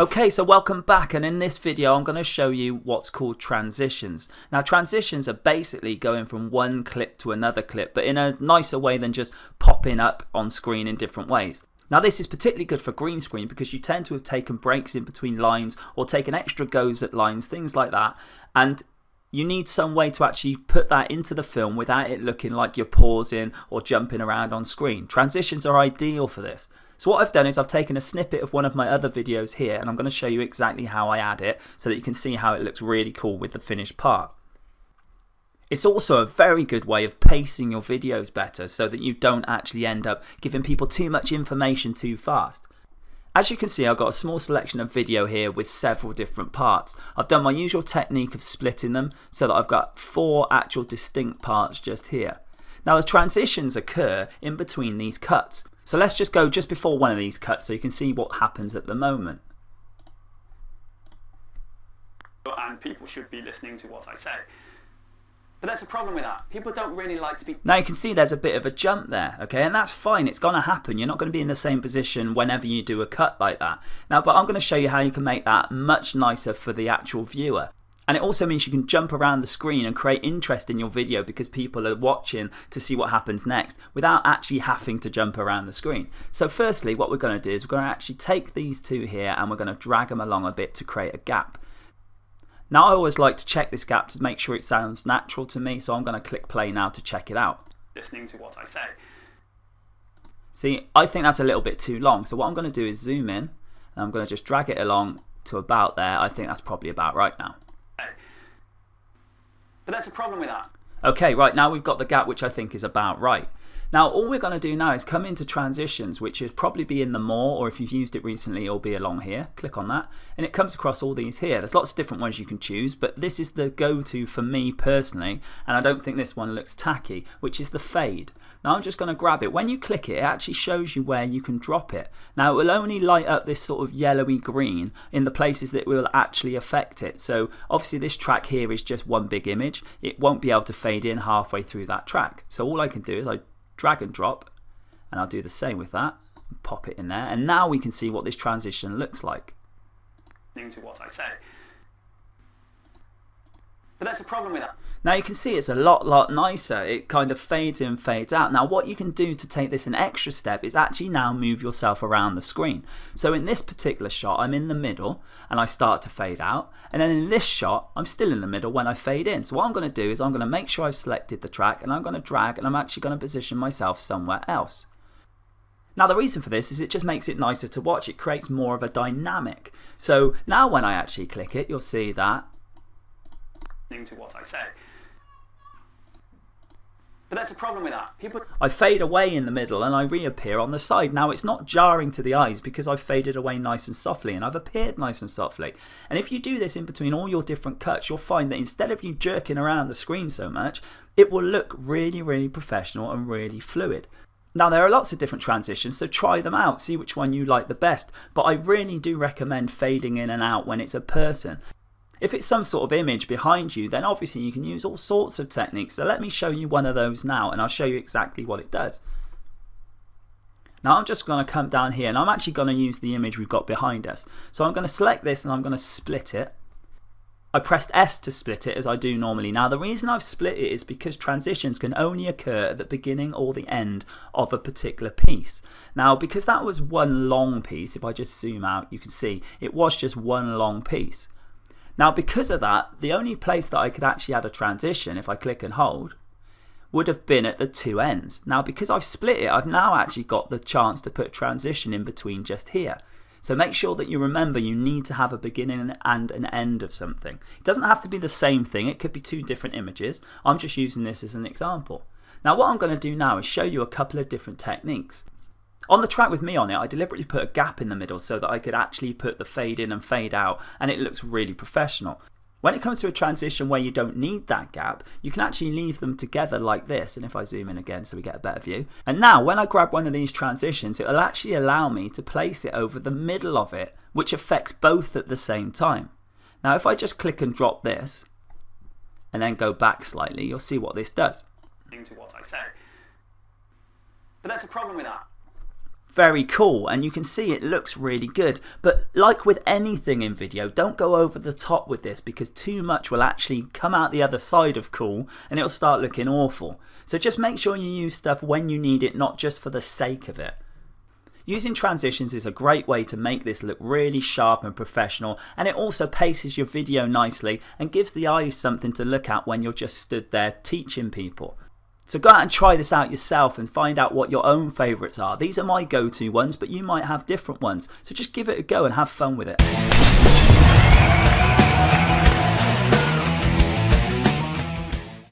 Okay, so welcome back, and in this video I'm going to show you what's called transitions. Now transitions are basically going from one clip to another clip, but in a nicer way than just popping up on screen in different ways. Now this is particularly good for green screen because you tend to have taken breaks in between lines or taken extra goes at lines, things like that, and you need some way to actually put that into the film without it looking like you're pausing or jumping around on screen. Transitions are ideal for this. So what I've done is I've taken a snippet of one of my other videos here, and I'm going to show you exactly how I add it so that you can see how it looks really cool with the finished part. It's also a very good way of pacing your videos better so that you don't actually end up giving people too much information too fast. As you can see, I've got a small selection of video here with several different parts. I've done my usual technique of splitting them so that I've got 4 actual distinct parts just here. Now the transitions occur in between these cuts. So let's just go just before one of these cuts so you can see what happens at the moment. And people should be listening to what I say. But that's a problem with that. People don't really like to be... Now you can see there's a bit of a jump there, okay, and that's fine, it's going to happen. You're not going to be in the same position whenever you do a cut like that. Now, but I'm going to show you how you can make that much nicer for the actual viewer. And it also means you can jump around the screen and create interest in your video because people are watching to see what happens next without actually having to jump around the screen. So firstly, what we're going to do is we're going to actually take these two here and we're going to drag them along a bit to create a gap. Now I always like to check this gap to make sure it sounds natural to me, so I'm going to click play now to check it out. Listening to what I say. See, I think that's a little bit too long, so what I'm going to do is zoom in and I'm going to just drag it along to about there. I think that's probably about right now. But that's a problem with that. Okay, right, now we've got the gap which I think is about right. Now all we're going to do now is come into transitions, which is probably be in the more, or if you've used it recently it'll be along here. Click on that and it comes across all these here. There's lots of different ones you can choose, but this is the go-to for me personally, and I don't think this one looks tacky, which is the fade. Now I'm just going to grab it. When you click it, it actually shows you where you can drop it. Now it will only light up this sort of yellowy green in the places that will actually affect it. So obviously this track here is just one big image. It won't be able to fade in halfway through that track. So all I can do is I drag and drop, and I'll do the same with that and pop it in there, and now we can see what this transition looks like. To what I say. But that's a problem with that. Now you can see it's a lot nicer. It kind of fades in, fades out. Now what you can do to take this an extra step is actually now move yourself around the screen. So in this particular shot I'm in the middle and I start to fade out, and then in this shot I'm still in the middle when I fade in. So what I'm going to do is I'm going to make sure I've selected the track and I'm going to drag, and I'm actually going to position myself somewhere else. Now the reason for this is it just makes it nicer to watch. It creates more of a dynamic. So now when I actually click it, you'll see that to what I say. But that's a problem with that. I fade away in the middle and I reappear on the side. Now it's not jarring to the eyes because I've faded away nice and softly and I've appeared nice and softly. And if you do this in between all your different cuts, you'll find that instead of you jerking around the screen so much, it will look really professional and really fluid. Now there are lots of different transitions, so try them out, see which one you like the best. But I really do recommend fading in and out when it's a person. If it's some sort of image behind you, then obviously you can use all sorts of techniques. So let me show you one of those now and I'll show you exactly what it does. Now I'm just going to come down here and I'm actually going to use the image we've got behind us. So I'm going to select this and I'm going to split it. I pressed S to split it as I do normally. Now the reason I've split it is because transitions can only occur at the beginning or the end of a particular piece. Now because that was one long piece, if I just zoom out you can see it was just one long piece. Now because of that, the only place that I could actually add a transition, if I click and hold, would have been at the two ends. Now because I've split it, I've now actually got the chance to put transition in between just here. So make sure that you remember you need to have a beginning and an end of something. It doesn't have to be the same thing, it could be two different images. I'm just using this as an example. Now what I'm going to do now is show you a couple of different techniques. On the track with me on it, I deliberately put a gap in the middle so that I could actually put the fade in and fade out, and it looks really professional. When it comes to a transition where you don't need that gap, you can actually leave them together like this, and if I zoom in again so we get a better view. And now when I grab one of these transitions, it will actually allow me to place it over the middle of it, which affects both at the same time. Now if I just click and drop this, and then go back slightly, you'll see what this does. To what I say. But that's a problem with that. very cool, and you can see it looks really good. But like with anything in video, don't go over the top with this, because too much will actually come out the other side of cool and it'll start looking awful. So just make sure you use stuff when you need it, not just for the sake of it. Using transitions is a great way to make this look really sharp and professional, and it also paces your video nicely and gives the eyes something to look at when you're just stood there teaching people. So go out and try this out yourself and find out what your own favourites are. These are my go-to ones, but you might have different ones. So just give it a go and have fun with it.